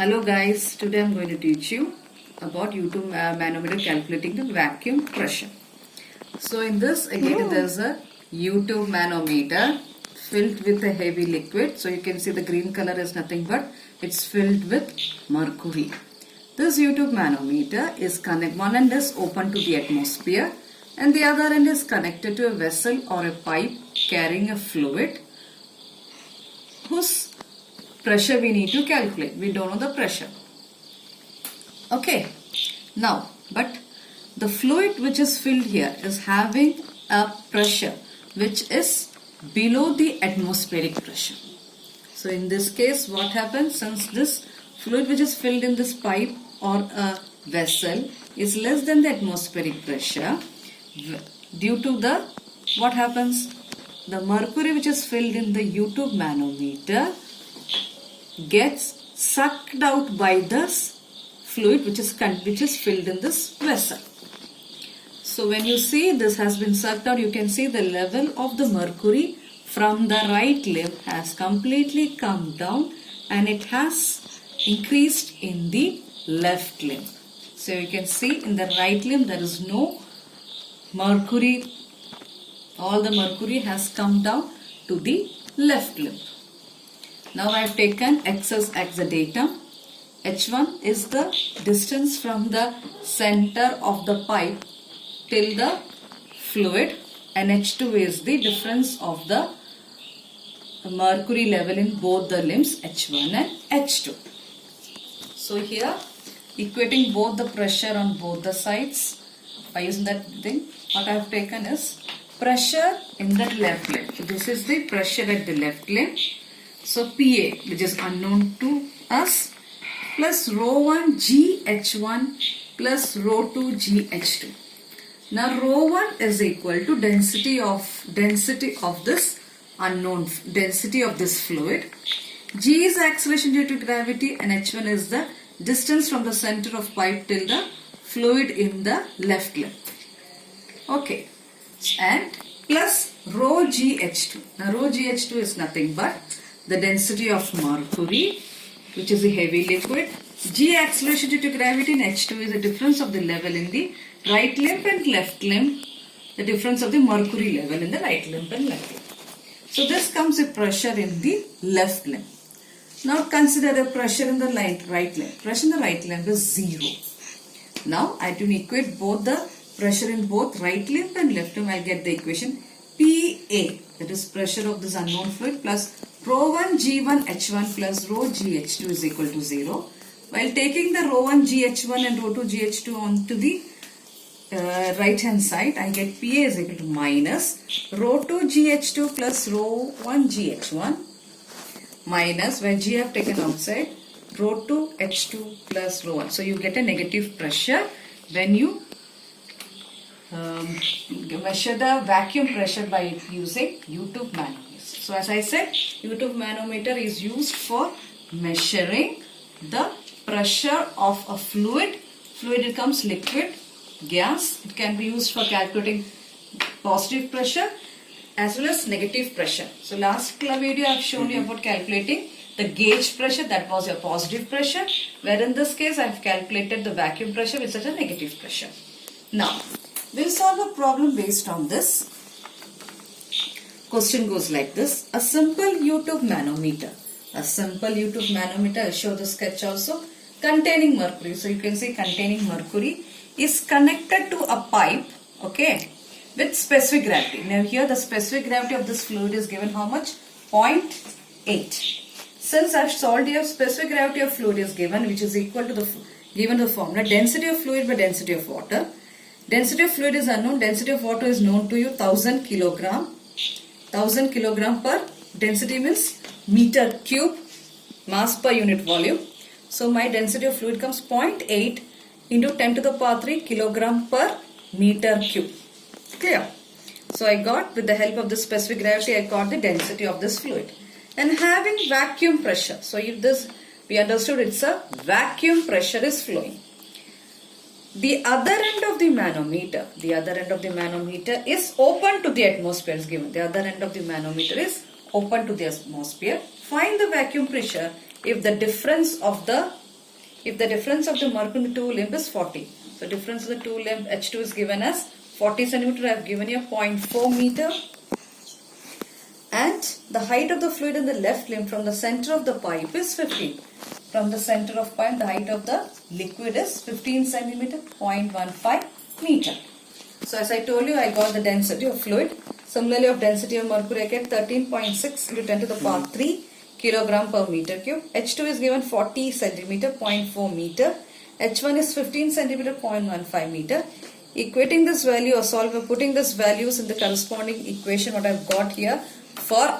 Hello guys, today I'm going to teach you about U2 manometer calculating the vacuum pressure. So in this again there's a U2 manometer filled with a heavy liquid. So you can see the green color is nothing but it's filled with mercury. This U2 manometer is one end is open to the atmosphere and the other end is connected to a vessel or a pipe carrying a fluid whose pressure we need to calculate. We don't know the pressure. Okay. Now, but the fluid which is filled here is having a pressure which is below the atmospheric pressure. So in this case, what happens, since this fluid which is filled in this pipe or a vessel is less than the atmospheric pressure, due to the, what happens, the mercury which is filled in the U2 manometer gets sucked out by this fluid which is filled in this vessel. So when you see this has been sucked out, you can see the level of the mercury from the right limb has completely come down and it has increased in the left limb. So you can see in the right limb there is no mercury. All the mercury has come down to the left limb. Now I have taken X as the datum. H1 is the distance from the center of the pipe till the fluid and H2 is the difference of the mercury level in both the limbs H1 and H2. So here equating both the pressure on both the sides by using that thing, what I have taken is pressure in the left limb. So this is the pressure at the left limb. So PA, which is unknown to us, plus ρ1 GH1 plus ρ2 GH2. Now ρ1 is equal to density of this unknown, density of this fluid. G is acceleration due to gravity and H1 is the distance from the center of pipe till the fluid in the left limb. Okay. And plus rho GH2. Now rho GH2 is nothing but the density of mercury, which is a heavy liquid. G acceleration due to gravity and H2 is the difference of the level in the right limb and left limb. The difference of the mercury level in the right limb and left limb. So this comes with pressure in the left limb. Now consider the pressure in the right limb. Pressure in the right limb is 0. Now I have to equate both the pressure in both right limb and left limb. I will get the equation PA, that is pressure of this unknown fluid, plus ρ1 G1 H1 plus rho GH2 is equal to 0. While taking the ρ1 GH1 and ρ2 GH2 onto the right hand side, I get PA is equal to minus ρ2 GH2 plus ρ1 GH1 minus, where G I have taken outside, ρ2 H2 plus ρ1. So you get a negative pressure when you measure the vacuum pressure by using U2 manometer. So as I said, U2 manometer is used for measuring the pressure of a fluid. Fluid becomes liquid, gas. It can be used for calculating positive pressure as well as negative pressure. So last video I have shown you about calculating the gauge pressure, that was your positive pressure, where in this case I have calculated the vacuum pressure which is a negative pressure. Now, we'll solve a problem based on this. Question goes like this. A simple U2 manometer. A simple U2 manometer, I'll show the sketch also, containing mercury. So you can see containing mercury is connected to a pipe, okay, with specific gravity. Now here the specific gravity of this fluid is given how much? 0.8. Since I've solved here, specific gravity of fluid is given, which is equal to the given the formula density of fluid by density of water. Density of fluid is unknown. Density of water is known to you, 1000 kilogram. 1000 kilogram per density means meter cube, mass per unit volume. So my density of fluid comes 0.8 into 10 to the power 3 kilogram per meter cube. Clear? So I got, with the help of this specific gravity, I got the density of this fluid. And having vacuum pressure. So if this, we understood it's a vacuum pressure is flowing. The other end of the manometer is open to the atmosphere is given. The other end of the manometer is open to the atmosphere. Find the vacuum pressure if the difference of the if the difference of the mercury in the two limb is 40. So difference of the two limb H2 is given as 40 centimeter. I have given you 0.4 meter. And the height of the fluid in the left limb from the center of the pipe is 15. From the center of pipe, the height of the liquid is 15 centimeter, 0.15 meter. So as I told you, I got the density of fluid. Similarly, of density of mercury, I get 13.6 into 10 to the power 3 kilogram per meter cube. H2 is given 40 centimeter, 0.4 meter. H1 is 15 centimeter, 0.15 meter. Equating this value or putting this values in the corresponding equation what I have got here for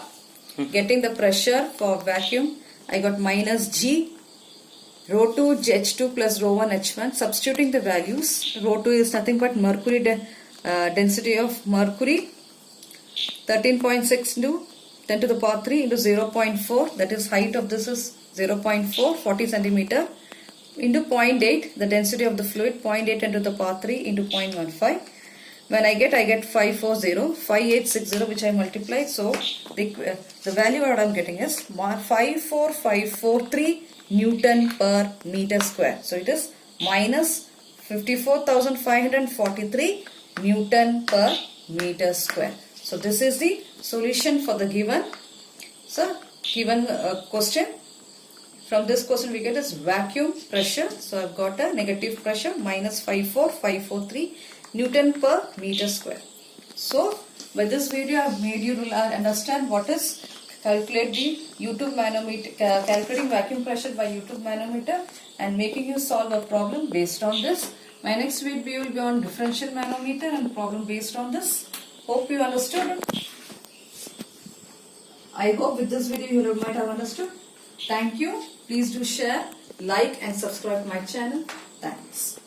getting the pressure for vacuum, I got minus G rho 2 H2 plus rho 1 H1. Substituting the values, rho 2 is nothing but mercury density of mercury 13.6 into 10 to the power 3 into 0.4, that is height of this is 0.4, 40 centimeter into 0.8, the density of the fluid 0.8 10 to the power 3 into 0.15. When I get 5860 which I multiply. So the value what I am getting is 54543 Newton per meter square. So it is minus 54,543 Newton per meter square. So this is the solution for the given question. From this question we get is vacuum pressure. So I have got a negative pressure minus 54543 Newton per meter square. So by this video I have made you understand what is calculate the U-tube manometer, calculating vacuum pressure by U-tube manometer and making you solve a problem based on this. My next video will be on differential manometer and problem based on this. Hope you understood. I hope with this video you might have understood. Thank you. Please do share, like and subscribe my channel. Thanks.